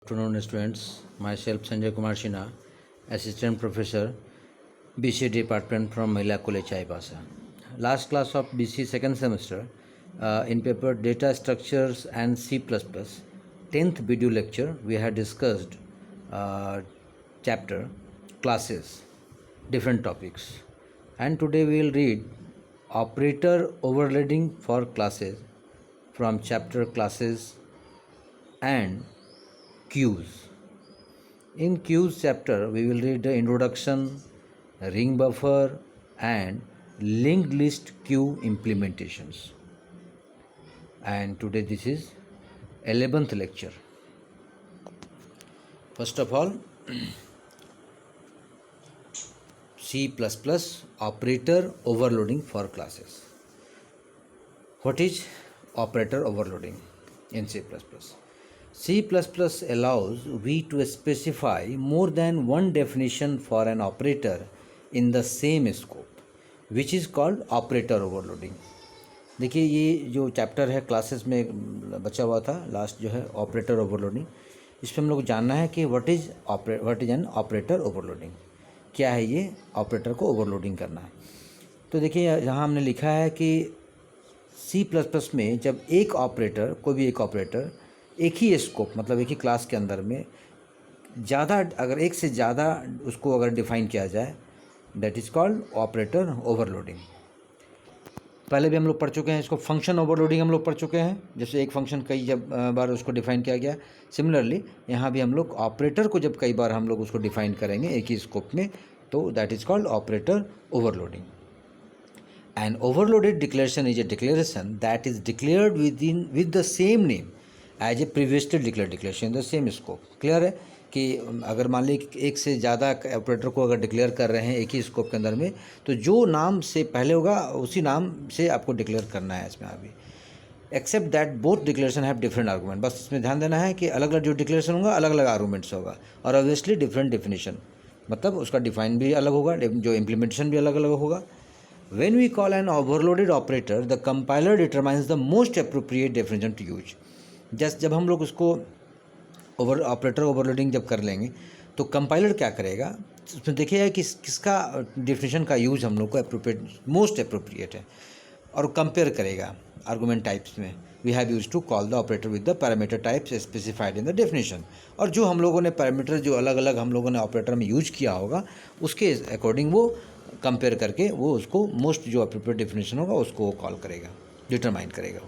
afternoon, students. Myself Sanjay Kumar Sinha, Assistant Professor, BC Department from Mahila College, Chaipasa. Last class of BC second semester, in paper Data Structures and C++, 10th video lecture, we had discussed chapter classes, different topics. And today we will read operator overloading for classes from chapter classes and queues. In queues chapter, we will read the introduction, ring buffer, and linked list queue implementations. And today this is 11th lecture. First of all, C++ operator overloading for classes. What is operator overloading in C++? C++ allows we to specify more than one definition for an operator in the same scope, which is called operator overloading. देखिए ये जो chapter है classes में बचा हुआ था last जो है ऑपरेटर ओवरलोडिंग, इसमें हम लोग जानना है कि what is an operator overloading, क्या है ये ऑपरेटर को ओवरलोडिंग करना है। तो देखिए यहाँ हमने लिखा है कि C++ में जब एक ऑपरेटर कोई भी एक ऑपरेटर एक ही स्कोप मतलब एक ही क्लास के अंदर में ज़्यादा अगर एक से ज़्यादा उसको अगर डिफ़ाइन किया जाए, that is called operator overloading. पहले भी हम लोग पढ़ चुके हैं इसको, फंक्शन ओवरलोडिंग हम लोग पढ़ चुके हैं, जैसे एक फंक्शन कई जब बार उसको डिफ़ाइन किया गया। सिमिलरली यहाँ भी हम लोग ऑपरेटर को जब कई बार हम लोग उसको डिफ़ाइन करेंगे एक ही स्कोप में, तो that is called operator overloading. An overloaded declaration is a declaration that is declared with the same name as a previously declared declaration in the same scope. Clear है कि अगर मान लीजिए एक से ज़्यादा ऑपरेटर को अगर डिक्लेयर कर रहे हैं एक ही स्कोप के अंदर में, तो जो नाम से पहले होगा उसी नाम से आपको डिक्लेयर करना है इसमें अभी, except that both declaration have different argument. बस इसमें ध्यान देना है कि अलग अलग जो डिक्लेरेशन होगा अलग अलग आर्गूमेंट्स होगा और ऑब्वियसली डिफरेंट डेफिनेशन, मतलब उसका डिफाइन भी अलग होगा, जो इम्प्लीमेंटेशन भी अलग अलग होगा। When we call an overloaded operator, the compiler determines the most appropriate definition to use. जब हम लोग उसको ऑपरेटर ओवरलोडिंग जब कर लेंगे तो कंपाइलर क्या करेगा, उसमें देखिएगा कि किसका डेफिनेशन का यूज हम लोग को अप्रोप्रिएट मोस्ट अप्रोप्रिएट है और कंपेयर करेगा आर्गूमेंट टाइप्स में। We have use to call the operator with the parameter types specified in the definition, और जो हम लोगों ने पैरामीटर जो अलग अलग हम लोगों ने ऑपरेटर में यूज किया होगा उसके अकॉर्डिंग वो कंपेयर करके वो उसको मोस्ट जो अप्रोप्रिएट डेफिनेशन होगा उसको वो कॉल करेगा, डिटरमाइन करेगा।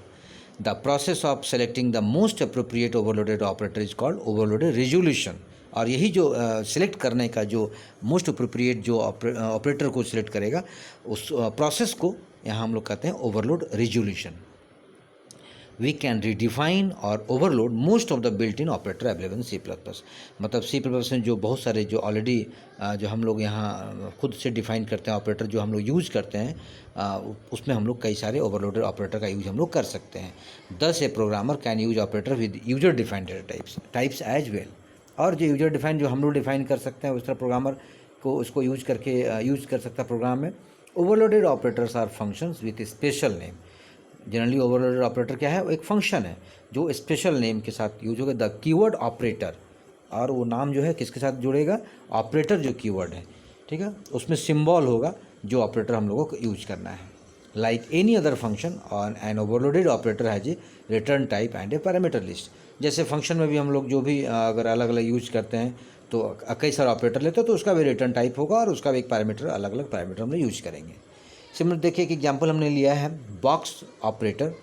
The process of selecting the most appropriate overloaded operator is called overloaded resolution, और यही जो सिलेक्ट करने का जो मोस्ट अप्रोप्रिएट जो ऑपरेटर को सिलेक्ट करेगा उस प्रोसेस को यहाँ हम लोग कहते हैं overload resolution. We can redefine और overload most of the built-in operator available in C++। मतलब C++ में जो बहुत सारे जो ऑलरेडी जो हम लोग यहाँ खुद से डिफ़ाइन करते हैं ऑपरेटर जो हम लोग यूज़ करते हैं, उसमें हम लोग कई सारे ओवरलोडेड ऑपरेटर का यूज़ हम लोग कर सकते हैं। Thus a programmer can use operator with user defined data types as well, और जो यूजर डिफाइंड जो हम लोग डिफाइन कर सकते हैं उस तरह प्रोग्रामर को उसको यूज करके यूज कर सकता है प्रोग्राम में। Overloaded operators are functions with special name. Generally overloaded operator क्या है, वो एक फंक्शन है जो स्पेशल नेम के साथ यूज होगा, द कीवर्ड ऑपरेटर, और वो नाम जो है किसके साथ जुड़ेगा, ऑपरेटर जो कीवर्ड है, ठीक है, उसमें सिंबल होगा जो ऑपरेटर हम लोगों को यूज करना है। लाइक एनी अदर फंक्शन और an overloaded operator has a return type and a parameter list. जैसे फंक्शन में भी हम लोग जो भी अगर अलग अलग यूज करते हैं तो कई सारे ऑपरेटर लेते हैं तो उसका भी रिटर्न टाइप होगा और उसका भी एक पैरामीटर अलग अलग पैरामीटर हम लोग यूज करेंगे। सिमिलर देखिए कि एग्जाम्पल हमने लिया है बॉक्स ऑपरेटर,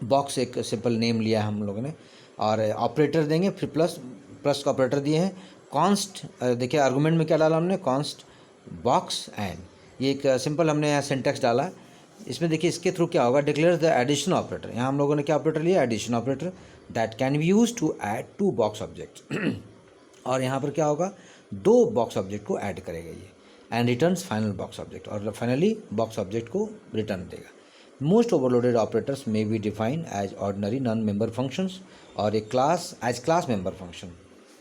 बॉक्स एक सिंपल नेम लिया है हम लोगों ने, और ऑपरेटर देंगे फिर प्लस का ऑपरेटर दिए हैं, कॉन्स्ट देखिए आर्गूमेंट में क्या डाला हमने, कॉन्स्ट बॉक्स एंड, ये एक सिंपल हमने यहाँ सिंटैक्स डाला। इसमें देखिए इसके थ्रू क्या होगा, डिक्लेयर द एडिशन ऑपरेटर, यहाँ हम लोगों ने क्या ऑपरेटर लिया, addition operator, that can be use to add two box object और यहाँ पर क्या होगा, दो बॉक्स ऑब्जेक्ट को ऐड करेगा ये, and returns final box object, और फाइनली बॉक्स ऑब्जेक्ट को रिटर्न देगा। Most overloaded operators may be defined as ordinary non member functions और a class as class member function.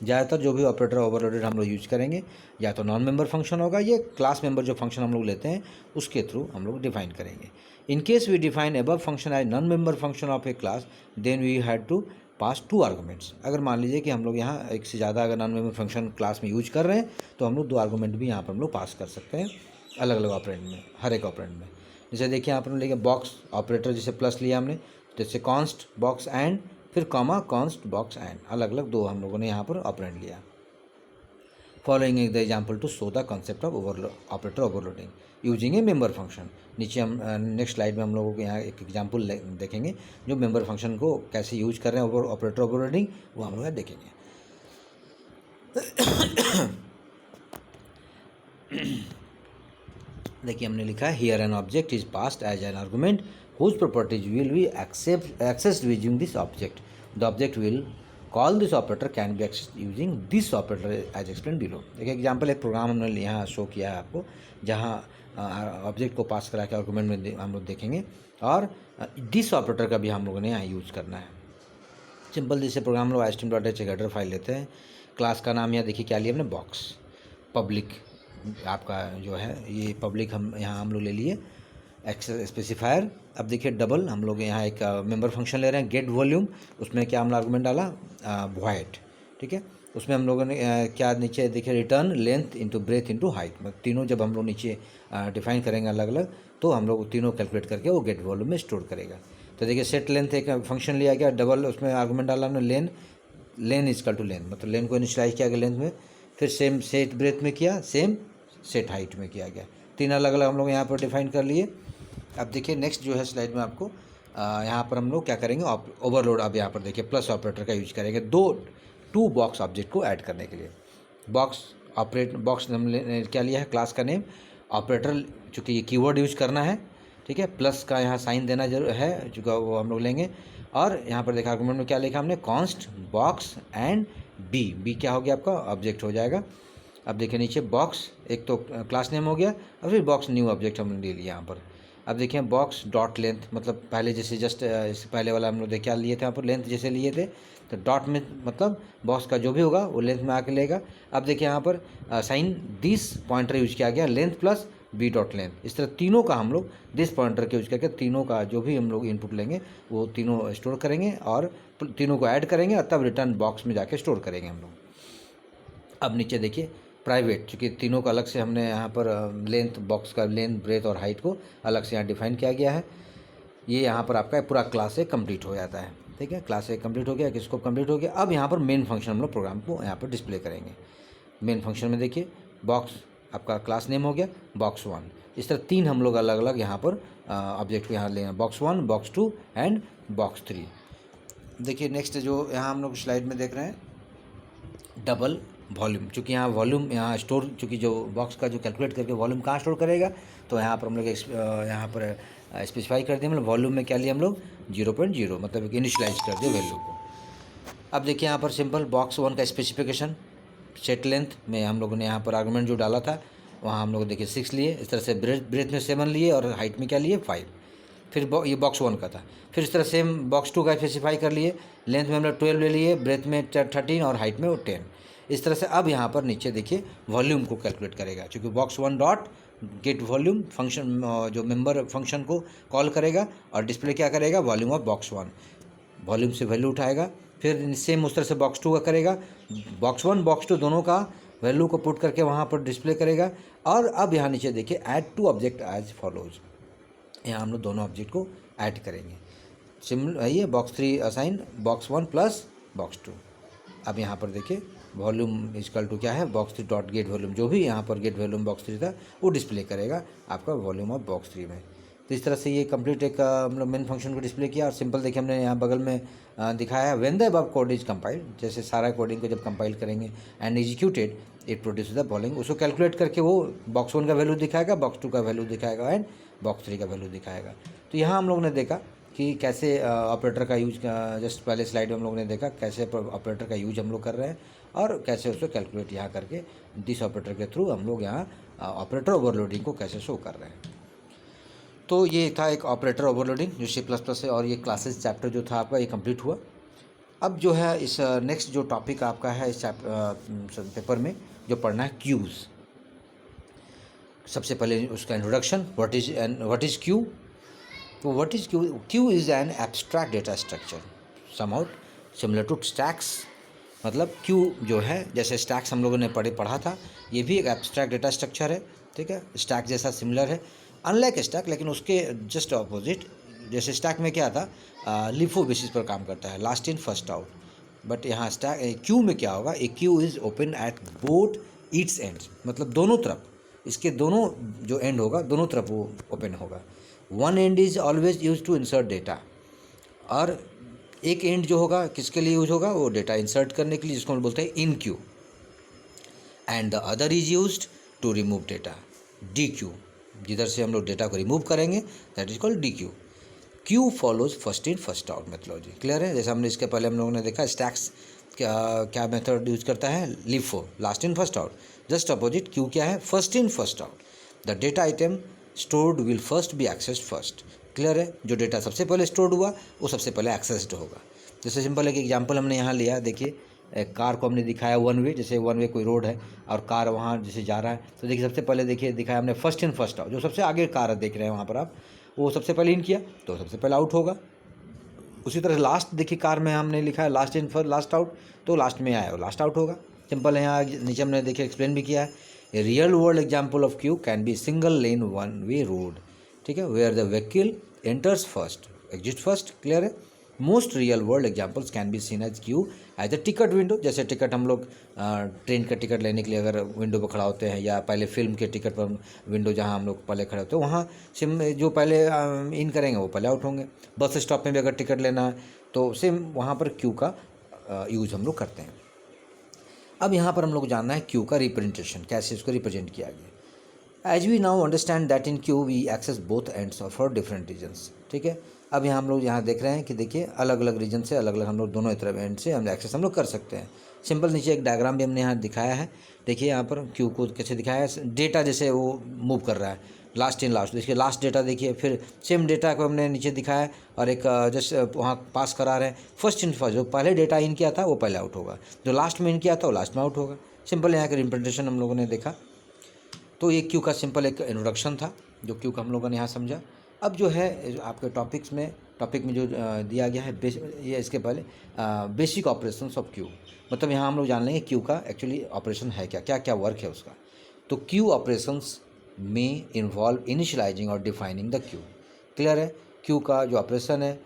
ज़्यादातर जो भी ऑपरेटर ओवरलोडेड हम लोग यूज करेंगे या तो नॉन मेंबर फंक्शन होगा, या क्लास मेंबर जो फंक्शन हम लोग लेते हैं उसके थ्रू हम लोग डिफाइन करेंगे। In case we define above function as non-member function of a class, then we had to pass 2 arguments. अगर मान लीजिए कि हम लोग यहाँ एक से ज़्यादा अगर नॉन मेमोरी फंक्शन क्लास में यूज कर रहे हैं तो हम लोग 2 आर्गूमेंट भी यहाँ पर हम लोग पास कर सकते हैं अलग अलग ऑपरेंड में, हर एक ऑपरेंड में। जैसे देखिए यहाँ पर हम लेंगे बॉक्स ऑपरेटर, जैसे प्लस लिया हमने, जैसे कॉन्स्ट बॉक्स एंड, फिर कॉमा कॉन्स्ट बॉक्स एंड, अलग अलग 2 हम लोगों ने यहाँ पर ऑपरेंड लिया। Following the example to show the concept of operator overloading using a member function. नीचे हम नेक्स्ट स्लाइड में हम लोगों को यहाँ एक एग्जाम्पल देखेंगे जो मेंबर फंक्शन को कैसे यूज कर रहे हैं ऑपरेटर ओवरलोडिंग, वो हम लोग यहाँ देखेंगे। देखिए हमने लिखा है here an object is passed as an argument whose properties will be accessed using this object. The object will call this operator can be accessed using this operator as explain below. देखिए example एक program हमने यहाँ show किया है आपको, जहाँ object को पास करा के आर्गुमेंट में हम लोग देखेंगे, और दिस ऑपरेटर का भी हम लोगों ने यहाँ यूज़ करना है। सिंपल जैसे प्रोग्राम लोग html.h हेडर फाइल लेते हैं, क्लास का नाम यहाँ देखिए क्या लिया हमने, बॉक्स। पब्लिक आपका जो है ये पब्लिक हम लोग ले लिए, एक्सेस स्पेसिफायर। अब देखिए डबल हम लोग यहाँ एक मेंबर फंक्शन ले रहे हैं गेट वॉल्यूम, उसमें क्या हमने आर्गुमेंट डाला वॉइड, ठीक है। उसमें हम लोगों ने क्या नीचे देखिए return length into breadth into height, मतलब तीनों जब हम लोग नीचे डिफाइन करेंगे अलग अलग, तो हम लोग तीनों कैलकुलेट करके वो गेट वॉल्यूम में स्टोर करेगा। तो देखिए सेट लेंथ एक फंक्शन लिया गया, डबल उसमें आर्गुमेंट डाला हमने लेन इजकल टू लेन, मतलब लेन को इनिशियलाइज किया गया लेंथ में, फिर सेम सेट ब्रेथ में किया, सेम सेट हाइट में किया गया। 3 अलग अलग हम लोग यहाँ पर डिफाइन कर लिए। अब देखिए नेक्स्ट जो है स्लाइड में आपको यहाँ पर हम लोग क्या करेंगे, ओवरलोड। अब यहाँ पर देखिए प्लस ऑपरेटर का यूज करेंगे 2 बॉक्स ऑब्जेक्ट को ऐड करने के लिए। बॉक्स हमने क्या लिया है, क्लास का नेम, ऑपरेटर चूँकि ये कीवर्ड यूज करना है, ठीक है, प्लस का यहाँ साइन देना जरूर है चूँकि वो हम लोग लेंगे। और यहाँ पर देखा आर्गुमेंट में क्या लिखा हमने, कॉन्स्ट बॉक्स एंड बी क्या हो गया आपका ऑब्जेक्ट हो जाएगा। अब देखिए नीचे बॉक्स एक तो क्लास नेम हो गया, और फिर बॉक्स न्यू ऑब्जेक्ट हमने ले लिया यहाँ पर। अब देखिए बॉक्स डॉट लेंथ, मतलब पहले जैसे जस्ट इससे पहले वाला हम लोग क्या लिए थे यहाँ पर, लेंथ जैसे लिए थे, तो डॉट में मतलब बॉक्स का जो भी होगा वो लेंथ में आके लेगा। अब देखिए यहाँ पर साइन दिस पॉइंटर यूज किया गया, length plus b dot length, इस तरह तीनों का हम लोग दिस पॉइंटर के यूज करके तीनों का जो भी हम लोग इनपुट लेंगे वो तीनों स्टोर करेंगे और तीनों को ऐड करेंगे, और तब रिटर्न बॉक्स में जाके स्टोर करेंगे हम लोग। अब नीचे देखिए प्राइवेट, चूँकि तीनों का अलग से हमने यहाँ पर लेंथ, बॉक्स का लेंथ, ब्रेथ और हाइट को अलग से यहाँ डिफाइन किया गया है। ये यहाँ पर आपका पूरा क्लास एक कंप्लीट हो जाता है, ठीक है, क्लास एक कंप्लीट हो गया, किसको कंप्लीट हो गया। अब यहाँ पर मेन फंक्शन हम लोग प्रोग्राम को यहाँ पर डिस्प्ले करेंगे। मेन फंक्शन में देखिए बॉक्स आपका क्लास नेम हो गया, बॉक्स 1, इस तरह 3 हम लोग अलग अलग यहाँ पर ऑब्जेक्ट को यहाँ लेंगे, बॉक्स 1, बॉक्स 2 एंड बॉक्स 3। देखिए नेक्स्ट जो यहाँ हम लोग स्लाइड में देख रहे हैं, डबल वॉल्यूम, चूँकि यहाँ वॉल्यूम यहाँ स्टोर, चूँकि जो बॉक्स का जो कैलकुलेट करके वॉल्यूम कहाँ स्टोर करेगा, तो यहाँ पर हम लोग यहाँ पर स्पेसिफाई कर दिए, मतलब वॉल्यूम में क्या लिया हम लोग 0.0, मतलब इनिशियलाइज कर दिए वैल्यू को। अब देखिए यहाँ पर सिंपल बॉक्स 1 का स्पेसिफिकेशन, सेट लेंथ में हम लोगों ने यहाँ पर आर्गुमेंट जो डाला था वहाँ हम लोग देखिए 6 लिए, इस तरह से ब्रेथ में 7 लिए और हाइट में क्या लिए 5। फिर ये बॉक्स 1 का था, फिर इस तरह सेम बॉक्स 2 का स्पेसिफाई कर लिए, लेंथ में हम लोग 12 ले लिए, ब्रेथ में 13 और हाइट में 10। इस तरह से अब यहाँ पर नीचे देखिए वॉल्यूम को कैलकुलेट करेगा, क्योंकि box 1 dot gate volume function जो मेंबर फंक्शन को कॉल करेगा और डिस्प्ले क्या करेगा, वॉल्यूम ऑफ बॉक्स 1, वॉल्यूम से वैल्यू उठाएगा। फिर सेम उस तरह से बॉक्स 2 का करेगा, बॉक्स 1 बॉक्स 2 दोनों का वैल्यू को पुट करके वहाँ पर डिस्प्ले करेगा। और अब यहाँ नीचे देखिए ऐड 2 ऑब्जेक्ट एज फॉलोज, यहाँ हम लोग दोनों ऑब्जेक्ट को ऐड करेंगे। सिमिलर ये box 3 assign box 1 plus box 2। अब यहाँ पर देखिए वॉल्यूम इजकल टू क्या है, बॉक्स 3 डॉट गेट वॉल्यूम, जो भी यहाँ पर गेट वॉल्यूम बॉक्स 3 था वो डिस्प्ले करेगा आपका वॉल्यूम ऑफ बॉक्स 3 में। तो इस तरह से ये कंप्लीट एक हम लोग मेन फंक्शन को डिस्प्ले किया। और सिंपल देखिए हमने यहाँ बगल में दिखाया है, when the above code is compiled, जैसे सारा कोडिंग को जब कंपाइल करेंगे and executed it produce the following, उसको कैलकुलेट करके वो बॉक्स 1 का वैल्यू दिखाएगा, बॉक्स 2 का वैल्यू दिखाएगा एंड बॉक्स 3 का वैल्यू दिखाएगा। तो यहाँ हम लोग ने देखा कि कैसे ऑपरेटर का यूज, जस्ट पहले स्लाइड में हम लोग ने देखा कैसे ऑपरेटर का यूज हम लोग कर रहे हैं और कैसे उसको कैलकुलेट यहाँ करके दिस ऑपरेटर के थ्रू हम लोग यहाँ ऑपरेटर ओवरलोडिंग को कैसे शो कर रहे हैं। तो ये था एक ऑपरेटर ओवरलोडिंग जो C++ है, और ये क्लासेस चैप्टर जो था आपका ये कंप्लीट हुआ। अब जो है इस नेक्स्ट जो टॉपिक आपका है इस पेपर में जो पढ़ना है, क्यूज़। सबसे पहले उसका इंट्रोडक्शन, व्हाट इज़ क्यू। तो what is queue? Queue is an abstract data structure somehow similar to stacks, मतलब क्यू जो है जैसे स्टैक्स हम लोगों ने पढ़ा था, ये भी एक एब्स्ट्रैक्ट डेटा स्ट्रक्चर है, ठीक है, स्टैक जैसा सिमिलर है, अनलाइक स्टैक, लेकिन उसके जस्ट ऑपोजिट। जैसे स्टैक में क्या था, लिफो बेसिस पर काम करता है, last in first out, but यहाँ स्टैक क्यू में क्या होगा, a queue is open at both its ends, मतलब दोनों तरफ, इसके दोनों जो एंड होगा दोनों तरफ वो ओपन होगा। One end is always use to insert data, और एक एंड जो होगा किसके लिए यूज होगा, वो डेटा इंसर्ट करने के लिए, जिसको हम बोलते हैं इन Q, and the other is used to remove data, dequeue, जिधर से हम लोग डेटा को रिमूव करेंगे that is called dequeue. Queue follows first in first out methodology, clear है। जैसे हमने इसके पहले हम लोगों ने देखा स्टैक्स क्या मेथड यूज करता है, LIFO, last in first out, just opposite Q क्या है, first in first out. The data item stored will first B accessed first, clear है, जो डेटा सबसे पहले स्टोर्ड हुआ वो सबसे पहले एक्सेस्ड होगा। जैसे सिंपल एक एग्जांपल हमने यहाँ लिया, देखिए एक कार को हमने दिखाया वन वे, जैसे वन वे कोई रोड है और कार वहाँ जैसे जा रहा है, तो देखिए सबसे पहले देखिए दिखाया हमने फर्स्ट इन फर्स्ट आउट, जो सबसे आगे कार देख रहे हैं वहाँ पर आप, वो सबसे पहले इन किया तो सबसे पहले आउट होगा। उसी तरह लास्ट देखिए कार में हमने लिखा है last in first last out, तो लास्ट में आया लास्ट आउट होगा, सिंपल है। यहाँ नीचे हमने देखिए एक्सप्लेन भी किया है, a real world example of queue can be single lane one way road, ठीक है, where the vehicle enters first exit first, clear है। Most real world examples can be seen as queue as a ticket window, जैसे ticket हम लोग train का ticket लेने के लिए अगर विंडो पर खड़ा होते हैं, या पहले फिल्म के टिकट पर विंडो जहां हम लोग पहले खड़े होते हैं, वहाँ सिम जो पहले इन करेंगे वो पहले आउट होंगे। बस स्टॉप में भी अगर टिकट लेना है तो सेम वहाँ पर क्यू का यूज़ हम लोग करते हैं। अब यहाँ पर हम लोग जानना है क्यू का रिप्रेजेंटेशन, कैसे इसको रिप्रेजेंट किया गया। As we now understand that in queue we access both ends for different reasons, ठीक है। अब यहाँ हम लोग यहाँ देख रहे हैं कि देखिए अलग अलग रीजन से अलग अलग हम लोग दोनों तरफ एंड से हम एक्सेस हम लोग कर सकते हैं। सिंपल नीचे एक डायग्राम भी हमने यहाँ दिखाया है, देखिए यहाँ पर क्यू को कैसे दिखाया है, डेटा जैसे वो मूव कर रहा है लास्ट इन लास्ट, देखिए लास्ट डेटा देखिए, फिर सेम डेटा को हमने नीचे दिखाया और एक जस्ट वहाँ पास करा रहे हैं फर्स्ट इन फर्स्ट, जो पहले डेटा इन किया था वो पहले आउट होगा, जो लास्ट में इन किया था वो लास्ट में आउट होगा। सिंपल यहाँ का रिप्रेजेंटेशन हम लोगों ने देखा। तो ये क्यू का सिंपल एक इंट्रोडक्शन था जो क्यू का हम लोगों ने यहाँ समझा। अब जो है आपके टॉपिक में जो दिया गया है ये इसके पहले बेसिक ऑपरेशंस ऑफ क्यू, मतलब यहाँ हम लोग जान लेंगे क्यू का एक्चुअली ऑपरेशन है क्या, क्या क्या वर्क है उसका। तो क्यू ऑपरेशंस में इन्वॉल्व इनिशियलाइजिंग और डिफाइनिंग द क्यू, क्लियर है। क्यू का जो ऑपरेशन है,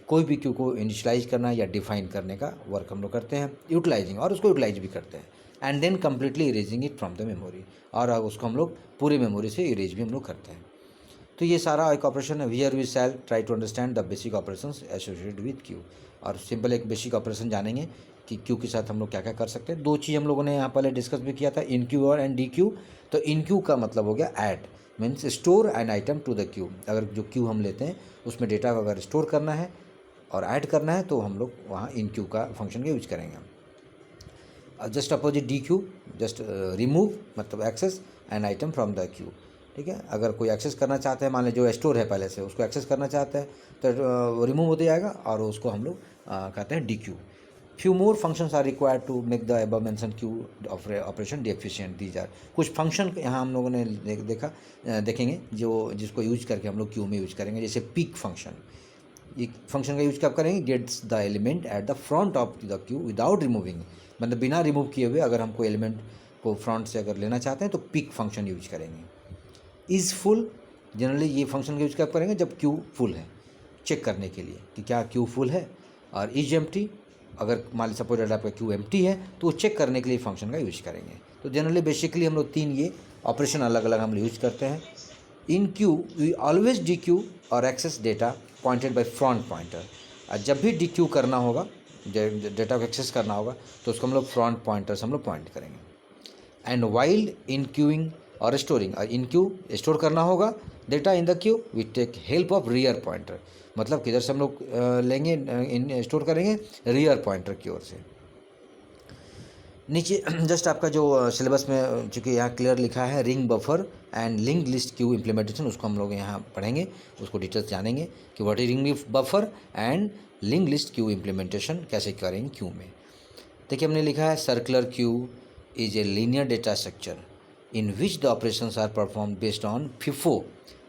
कोई भी क्यू को इनिशियलाइज करना या डिफाइन करने का वर्क हम लोग करते हैं, यूटिलाइजिंग और उसको यूटिलाइज भी करते हैं, and then completely erasing it from the memory, और उसको हम लोग पूरे मेमोरी से इरेज भी हम लोग करते हैं। तो ये सारा एक ऑपरेशन है। Here we shall try to understand the basic operations associated with queue, और सिंपल एक बेसिक ऑपरेशन जानेंगे कि क्यू के साथ हम लोग क्या क्या कर सकते हैं। दो चीज़ हम लोगों ने यहाँ पहले डिस्कस भी किया था, इन क्यू और एंड डी क्यू। तो इन क्यू का मतलब हो गया add, means store an item to the queue. अगर जो क्यू हम लेते हैं उसमें डेटा को अगर स्टोर करना है और ऐड करना है तो हम लोग वहाँ इन क्यू का फंक्शन का यूज करेंगे। Just opposite dequeue, just remove मतलब access an item from the queue, ठीक है। अगर कोई एक्सेस करना चाहते हैं, मान लीजिए जो स्टोर है पहले से उसको एक्सेस करना चाहते हैं तो रिमूव होते जाएगा और उसको हम लोग कहते हैं dequeue. Few more functions are required to make the above mention queue operation efficient. These are कुछ फंक्शन यहाँ हम लोगों ने देखेंगे जिसको यूज करके हम लोग क्यू में यूज करेंगे। जैसे पिक फंक्शन, ये फंक्शन का यूज कब करेंगे, gets the element at the front of the queue without removing, मतलब बिना रिमूव किए हुए अगर हम कोई एलिमेंट को फ्रंट से अगर लेना चाहते हैं तो पिक फंक्शन यूज करेंगे। इज़ फुल, जनरली ये फंक्शन का यूज कब करेंगे, जब क्यू फुल है, चेक करने के लिए कि क्या क्यू फुल है। और इज एम्प्टी, अगर मान लीजिए सपोज आपका क्यू एम्प्टी है तो वो चेक करने के लिए फंक्शन का यूज करेंगे। तो जनरली बेसिकली हम लोग तीन ये ऑपरेशन अलग अलग हम यूज करते हैं। इन queue we always dequeue और access data pointed by front pointer. और जब भी डी क्यू करना होगा, डेटा को एक्सेस करना होगा तो उसको हम लोग फ्रंट पॉइंटर से हम लोग पॉइंट करेंगे। एंड वाइल इन क्यूइंग और स्टोरिंग, इन क्यू स्टोर करना होगा data in the queue we take help of rear pointer, मतलब किधर से हम लोग लेंगे इन स्टोर करेंगे, रियर पॉइंटर की ओर से। नीचे जस्ट आपका जो सिलेबस में चूँकि यहाँ क्लियर लिखा है ring buffer and link list Q implementation, उसको हम लोग यहाँ पढ़ेंगे, उसको डिटेल्स जानेंगे कि what is ring buffer and link list Q implementation कैसे करेंगे क्यू में। देखिए हमने लिखा है circular Q is a linear data structure in which the operations are performed based on FIFO,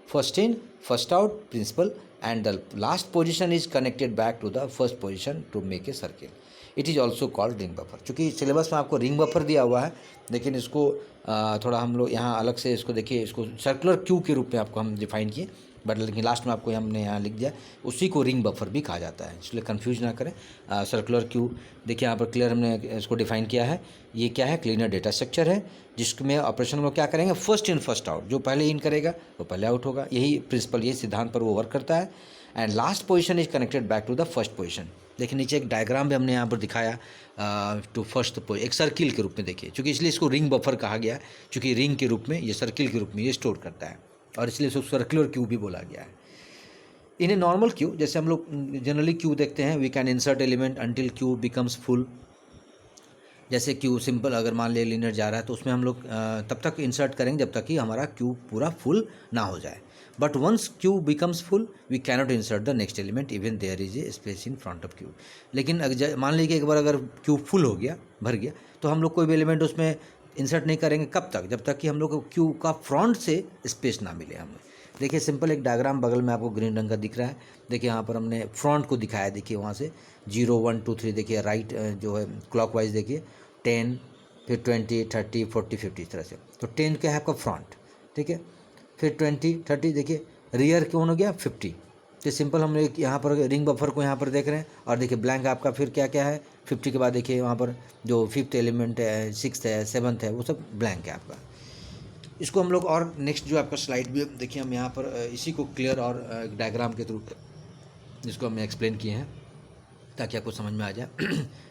first in first out principle, and the last position is connected back to the first position to make a circle. It is also called ring buffer. चूँकि syllabus में आपको ring buffer दिया हुआ है, लेकिन इसको थोड़ा हम लोग यहाँ अलग से इसको देखिए, इसको सर्कुलर क्यू के रूप में आपको हम डिफाइन किए, बट लेकिन लास्ट में आपको हमने यहाँ लिख दिया, उसी को रिंग बफर भी कहा जाता है, इसलिए कंफ्यूज ना करें। सर्कुलर क्यू देखिए यहाँ पर क्लियर हमने इसको डिफाइन किया है। ये क्या है, क्लीनर डेटा स्ट्रक्चर है, जिसमें ऑपरेशन में क्या करेंगे, फर्स्ट इन फर्स्ट आउट, जो पहले इन करेगा वो पहले आउट होगा। यही प्रिंसिपल, यही सिद्धांत पर वो वर्क करता है। And last position is connected back to the first position. देखिए नीचे एक डायग्राम भी हमने यहाँ पर दिखाया टू फर्स्ट एक सर्किल के रूप में देखिए, क्योंकि इसलिए इसको रिंग बफर कहा गया है, क्योंकि रिंग के रूप में ये सर्किल के रूप में ये स्टोर करता है, और इसलिए इसको सर्कुलर क्यू भी बोला गया है। इन ए नॉर्मल क्यू, जैसे हम लोग जनरली क्यू देखते हैं, we can insert element until queue becomes full. जैसे क्यू सिंपल अगर मान लिया लीनियर जा रहा है, तो उसमें हम लोग तब तक इंसर्ट करेंगे जब तक कि हमारा क्यू पूरा फुल ना हो जाए। But once queue becomes full we cannot insert the next element even there is a space in front of queue. लेकिन मान लीजिए एक बार अगर क्यू फुल हो गया, भर गया, तो हम लोग कोई भी एलिमेंट उसमें इंसर्ट नहीं करेंगे। कब तक, जब तक कि हम लोग को क्यू का फ्रंट से स्पेस ना मिले हमें। देखिए सिंपल एक डायग्राम बगल में आपको ग्रीन रंग का दिख रहा है, देखिए यहाँ पर हमने फ्रंट को दिखाया, देखिए वहाँ से 0 1 2 3, देखिए राइट जो है क्लॉकवाइज देखिए 10, फिर 20 30 40 50 इस तरह से। तो 10 क्या है आपका फ्रंट, ठीक है, फिर 20 30, देखिए रियर कौन हो गया 50। तो सिंपल हम लोग यहाँ पर रिंग बफर को यहाँ पर देख रहे हैं, और देखिए ब्लैंक आपका फिर क्या क्या है 50 के बाद देखिए वहाँ पर जो 5th एलिमेंट है, 6th है, 7th है, वो सब ब्लैंक है आपका। इसको हम लोग और नेक्स्ट जो आपका स्लाइड भी देखिए, हम यहाँ पर इसी को क्लियर और डायग्राम के थ्रू जिसको हमने एक्सप्लेन किए हैं ताकि आपको समझ में आ जाए।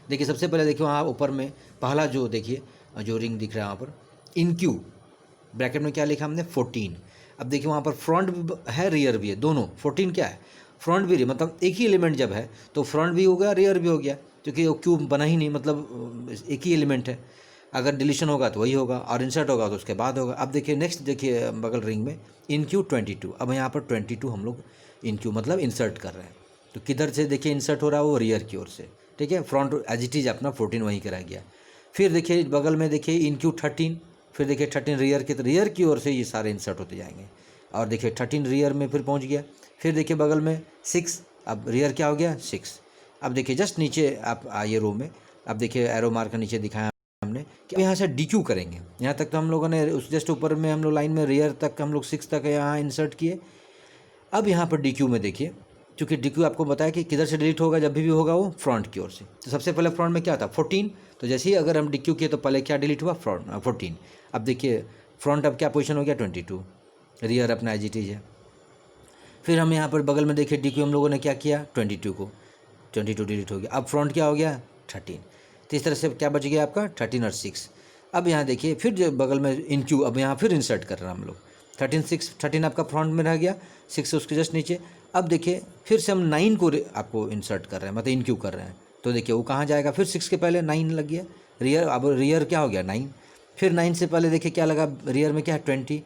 देखिए सबसे पहले देखिए वहाँ ऊपर में पहला जो देखिए जो रिंग दिख रहा है वहाँ पर इन क्यू, ब्रैकेट में क्या लिखा हमने 14। अब देखिए वहाँ पर फ्रंट भी है रियर भी है, दोनों 14 क्या है फ्रंट भी, मतलब एक ही एलिमेंट जब है तो फ्रंट भी हो गया रियर भी हो गया, क्योंकि वो क्यू बना ही नहीं, मतलब एक ही एलिमेंट है। अगर डिलीशन होगा तो वही होगा, और इंसर्ट होगा तो उसके बाद होगा। अब देखिए नेक्स्ट देखिए बगल रिंग में इन क्यू 22। अब यहाँ पर 22 हम लोग इन क्यू मतलब इंसर्ट कर रहे हैं, तो किधर से देखिए इंसर्ट हो रहा है, वो रियर की ओर से, ठीक है। फ्रंट एज इट इज अपना 14 वहीं करा गया। फिर देखिए बगल में देखिए इन क्यू 13, फिर देखिए 13 रियर की ओर से ये सारे इंसर्ट होते जाएंगे, और देखिए 13 रियर में फिर पहुंच गया। फिर देखिए बगल में 6, अब रियर क्या हो गया 6। अब देखिए जस्ट नीचे आप आइए रो में, अब देखिए एरो मार्क नीचे दिखाया हमने कि यहाँ से डी क्यू करेंगे। यहाँ तक तो हम लोगों ने उस जस्ट ऊपर में हम लोग लाइन में रियर तक हम लोग 6 तक यहाँ इंसर्ट किए। अब यहाँ पर डी क्यू में देखिए, क्योंकि डी क्यू आपको बताया कि किधर से डिलीट होगा, जब भी होगा वो फ्रंट की ओर से। तो सबसे पहले फ्रंट में क्या था 14, तो जैसे ही अगर हम डी क्यू किए तो पहले क्या डिलीट हुआ फ्रंट 14। अब देखिए फ्रंट अब क्या पोजीशन हो गया 22, रियर अपना एज इट इज है। फिर हम यहाँ पर बगल में देखिए डी क्यू हम लोगों ने क्या किया 22 डिलीट हो गया। अब फ्रंट क्या हो गया 13। तो इस तरह से क्या बच गया आपका 13 और 6। अब यहाँ देखिए फिर जो बगल में इन क्यू, अब यहाँ फिर इंसर्ट कर रहे हैं हम लोग 13 आपका फ्रंट में रह गया, 6 उसके जस्ट नीचे। अब देखिए फिर से हम 9 को आपको इंसर्ट कर रहे हैं, मतलब इन क्यू कर रहे हैं, तो देखिए वो कहाँ जाएगा, फिर 6 के पहले 9 लग गया रियर। अब रियर क्या हो गया 9, फिर 9 से पहले देखिए क्या लगा रियर में क्या है 20,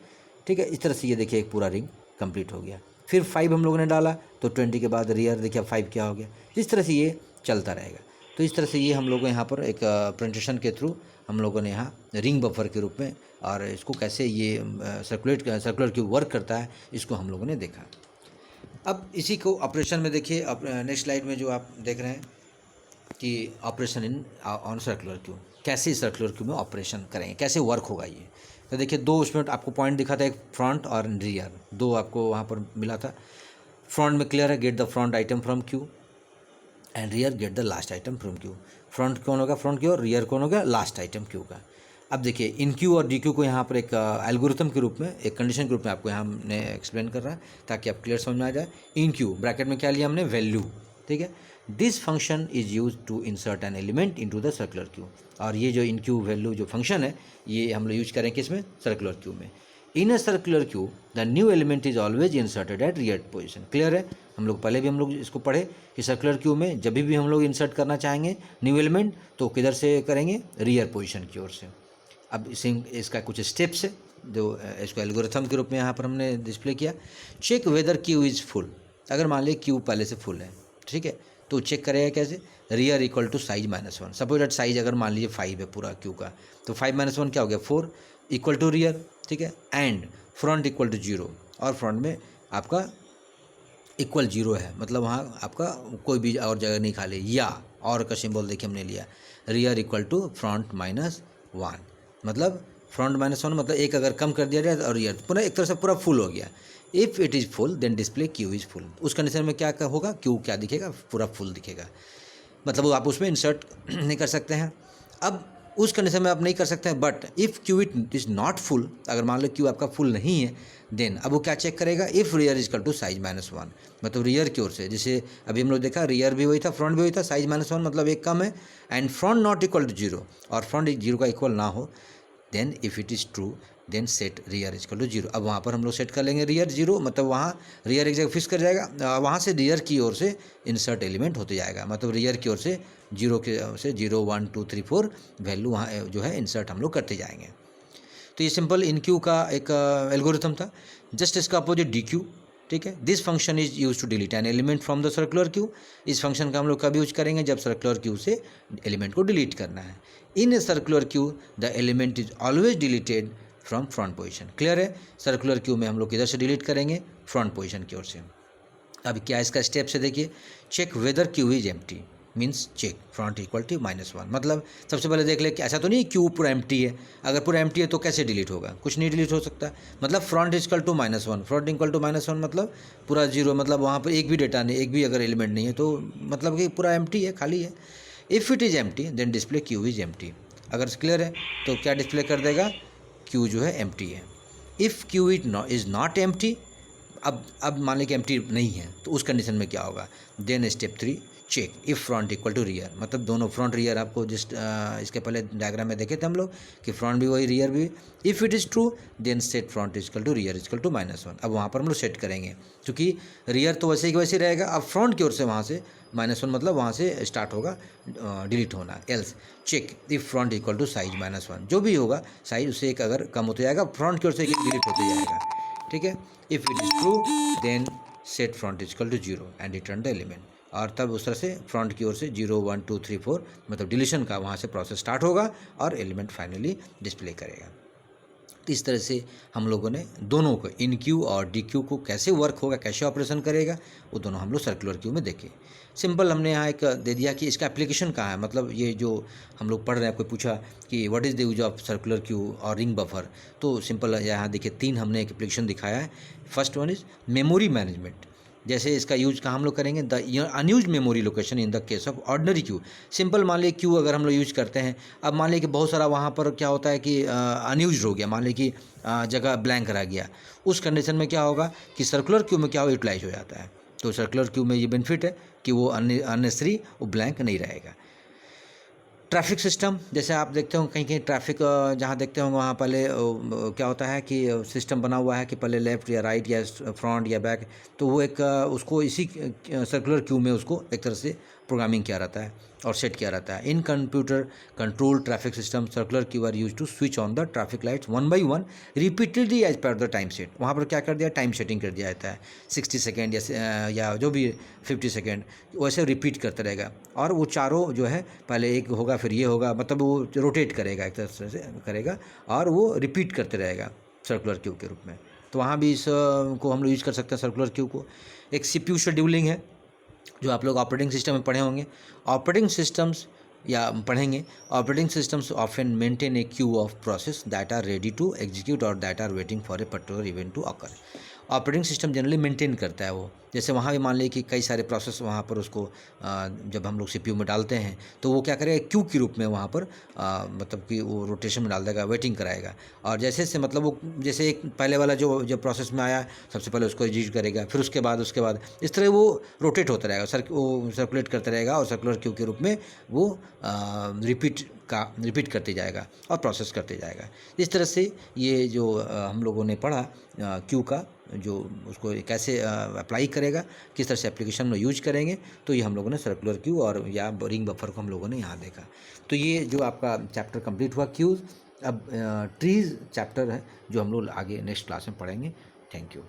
ठीक है। इस तरह से ये देखिए एक पूरा रिंग कंप्लीट हो गया। फिर 5 हम लोगों ने डाला तो 20 के बाद रियर देखिए 5 क्या हो गया। इस तरह से ये चलता रहेगा। तो इस तरह से ये हम लोग यहाँ पर एक प्रेजेंटेशन के थ्रू हम लोगों ने यहाँ रिंग बफर के रूप में, और इसको कैसे ये सर्कुलर क्यू वर्क करता है, इसको हम लोगों ने देखा। अब इसी को ऑपरेशन में देखिए, नेक्स्ट स्लाइड में जो आप देख रहे हैं कि operation in on circular queue, कैसे सर्कुलर क्यू में ऑपरेशन करेंगे, कैसे वर्क होगा ये। तो देखिए दो उसमें आपको पॉइंट दिखा था, एक फ्रंट और रियर, दो आपको वहाँ पर मिला था। फ्रंट में क्लियर है, get the front item from Q, and rear get the last item from Q. Front कौन होगा फ्रंट की, और रियर कौन होगा लास्ट आइटम क्यू का। अब देखिए इन क्यू और डी क्यू को यहाँ पर एक एल्गोरिथम के रूप में, एक कंडीशन के रूप में आपको यहाँ हमने एक्सप्लेन कर रहा है ताकि आप क्लियर समझ में आ जाए। इन क्यू ब्रैकेट में क्या लिया हमने वैल्यू, ठीक है। This function is use to insert an element into the circular queue. और ये जो इन क्यू वैल्यू जो फंक्शन है ये हम लोग यूज करेंगे इसमें सर्कुलर क्यू में। In a circular queue the new element is always inserted at rear position. Clear है, हम लोग पहले भी हम लोग इसको पढ़े कि सर्कुलर क्यू में जब भी हम लोग इंसर्ट करना चाहेंगे न्यू एलिमेंट तो किधर से करेंगे, रियर पोजीशन की ओर से। अब इसका कुछ स्टेप्स है जो इसको एल्गोरिथम के रूप में यहाँ पर हमने डिस्प्ले किया। Check whether queue is full. अगर मान लीजिए क्यू पहले से फुल है, ठीक है, तो चेक करेगा कैसे, rear equal to size -1। Suppose that size अगर मान लीजिए 5 है पूरा क्यू का, तो 5 - 1 क्या हो गया 4 इक्वल टू रियर, ठीक है। एंड फ्रंट इक्वल टू 0, और फ्रंट में आपका इक्वल 0 है, मतलब वहाँ आपका कोई भी और जगह नहीं खाली, या और का सिंबल देखिए हमने लिया, rear equal to front minus 1, मतलब फ्रंट माइनस 1 मतलब एक अगर कम कर दिया जाए और रियर पूरा एक तरह से पूरा फुल हो गया। If it is full then display queue is full, उस कंडीशन में क्या होगा, क्यू क्या दिखेगा, पूरा फुल दिखेगा, मतलब वो आप उसमें इंसर्ट नहीं कर सकते हैं। अब उस कंडीशन में आप नहीं कर सकते हैं, but if Q it is not full, अगर मान लो क्यू आपका फुल नहीं है, देन अब वो क्या चेक करेगा, if rear equal to size -1, मतलब रियर की ओर से, जैसे अभी हम लोग देखा रियर भी वही था, फ्रंट भी वही था, साइज -1 मतलब एक कम है, and front not equal to 0, और फ्रंट 0 का इक्वल ना हो, then if it is true then set rear equal to 0। अब वहाँ पर हम लोग सेट कर लेंगे रियर 0, मतलब वहाँ रियर एक जगह फिक्स कर जाएगा, वहाँ से रियर की ओर से इंसर्ट एलिमेंट होते जाएगा, मतलब रियर की ओर से 0 के से 0 1 2 3 4 वैल्यू वहाँ जो है इंसर्ट हम लोग करते जाएंगे। तो ये सिंपल इन क्यू का एक एल्गोरिथम था। जस्ट इसका अपोजिट डी क्यू, ठीक है। This function is use to delete an element from the circular queue. इस फंक्शन का हम लोग कब यूज करेंगे, जब सर्कुलर क्यू से एलिमेंट को डिलीट करना है। In a circular queue the element is always deleted from front position. Clear है, सर्कुलर क्यू में हम लोग किधर से डिलीट करेंगे, फ्रंट पोजिशन की ओर से। अब क्या इसका स्टेप से देखिए, check whether queue is empty, means check front equal to -1, मतलब सबसे पहले देख ले कि ऐसा तो नहीं क्यू पूरा एम्प्टी है, अगर पूरा एम्प्टी है तो कैसे डिलीट होगा, कुछ नहीं डिलीट हो सकता, मतलब front equal to -1, front equal to -1 मतलब पूरा 0, मतलब वहाँ पर एक भी डेटा नहीं, एक भी अगर एलिमेंट नहीं है तो मतलब कि पूरा एम्प्टी है, खाली है। If it is empty then display queue is empty. अगर क्लियर है तो क्या डिस्प्ले कर देगा, क्यू जो है एम्प्टी है। If Q is not empty, अब मान लीजिए एम्प्टी नहीं है, तो उस कंडीशन में क्या होगा, then step 3 check if front equal to rear, मतलब दोनों फ्रंट रियर आपको जस्ट इसके पहले डायग्राम में देखे थे हम लोग कि फ्रंट भी वही रियर भी। If it is true then set front equal to rear equal to -1। अब वहाँ पर हम लोग सेट करेंगे, क्योंकि रियर तो वैसे ही वैसे रहेगा, अब फ्रंट की ओर से वहाँ से -1 मतलब वहाँ से स्टार्ट होगा डिलीट होना। Else check if front equal to size -1, जो भी होगा साइज उससे एक अगर कम होते जाएगा, फ्रंट की ओर से एक डिलीट होते जाएगा, ठीक है। If it is true then set front equal to 0 and return the element, और तब उस तरह से फ्रंट की ओर से 0 1 2 3 4 मतलब डिलीशन का वहाँ से प्रोसेस स्टार्ट होगा और एलिमेंट फाइनली डिस्प्ले करेगा। तो इस तरह से हम लोगों ने दोनों को, इन क्यू और डी क्यू को कैसे वर्क होगा, कैसे ऑपरेशन करेगा, वो दोनों हम लोग सर्कुलर क्यू में देखें। सिंपल हमने यहाँ एक दे दिया कि इसका एप्लीकेशन कहाँ है, मतलब ये जो हम लोग पढ़ रहे हैं, कोई पूछा कि what is the use of circular queue और रिंग बफर, तो सिंपल यहाँ देखिए 3 हमने एक एप्लीकेशन दिखाया है। First one is memory management, जैसे इसका यूज कहाँ हम लोग करेंगे, the unused memory location in the case of ordinary Q. Simple मान लीजिए क्यू अगर हम लोग यूज करते हैं, अब मान लीजिए कि बहुत सारा वहाँ पर क्या होता है कि अनयूज हो गया, मान लीजिए कि जगह ब्लैंक रह गया, उस कंडीशन में क्या होगा कि सर्कुलर क्यू में क्या हो, यूटिलाइज हो जाता है। तो सर्कुलर क्यू में ये बेनिफिट है कि वो अननेसेसरी वो ब्लैंक नहीं रहेगा। ट्रैफिक सिस्टम, जैसे आप देखते हो कहीं कहीं ट्रैफिक जहाँ देखते होंगे वहाँ पहले क्या होता है कि सिस्टम बना हुआ है कि पहले लेफ़्ट या राइट या फ्रंट या बैक, तो वो एक उसको इसी सर्कुलर क्यू में उसको एक तरह से प्रोग्रामिंग किया रहता है और सेट किया रहता है। In computer control traffic system circular queue are use to switch on the traffic lights 1 by 1 repeatedly as per the time set. वहाँ पर क्या कर दिया, टाइम सेटिंग कर दिया जाता है 60 सेकेंड या जो भी 50 सेकेंड, वैसे रिपीट करता रहेगा, और वो चारों जो है पहले एक होगा फिर ये होगा, मतलब वो रोटेट करेगा एक तरह से करेगा और वो रिपीट करते रहेगा सर्कुलर क्यू के रूप में। तो वहाँ भी इस को हम लोग यूज कर सकते हैं सर्कुलर क्यू को। एक CPU शेड्यूलिंग है जो आप लोग ऑपरेटिंग सिस्टम में पढ़े होंगे। ऑपरेटिंग सिस्टम्स या पढ़ेंगे, operating systems often maintain a queue of process that are ready to execute और that are waiting for a particular event to occur. Operating system generally maintain करता है वो, जैसे वहाँ भी मान लीजिए कि कई सारे प्रोसेस वहाँ पर उसको जब हम लोग CPU में डालते हैं तो वो क्या करेगा, क्यू के रूप में वहाँ पर मतलब कि वो रोटेशन में डाल देगा, वेटिंग कराएगा, और जैसे से मतलब वो जैसे एक पहले वाला जो प्रोसेस में आया सबसे पहले उसको एग्जीक्यूट करेगा, फिर उसके बाद इस तरह वो रोटेट होता रहेगा, वो सर्कुलेट करता रहेगा और सर्कुलर क्यू के रूप में वो रिपीट करते जाएगा और प्रोसेस करते जाएगा। इस तरह से ये जो हम लोगों ने पढ़ा क्यू का, जो उसको कैसे अप्लाई करेगा, किस तरह से एप्लीकेशन में यूज करेंगे, तो ये हम लोगों ने सर्कुलर क्यू और या रिंग बफर को हम लोगों ने यहाँ देखा। तो ये जो आपका चैप्टर कंप्लीट हुआ क्यूज़। अब ट्रीज़ चैप्टर है जो हम लोग आगे नेक्स्ट क्लास में पढ़ेंगे। Thank you.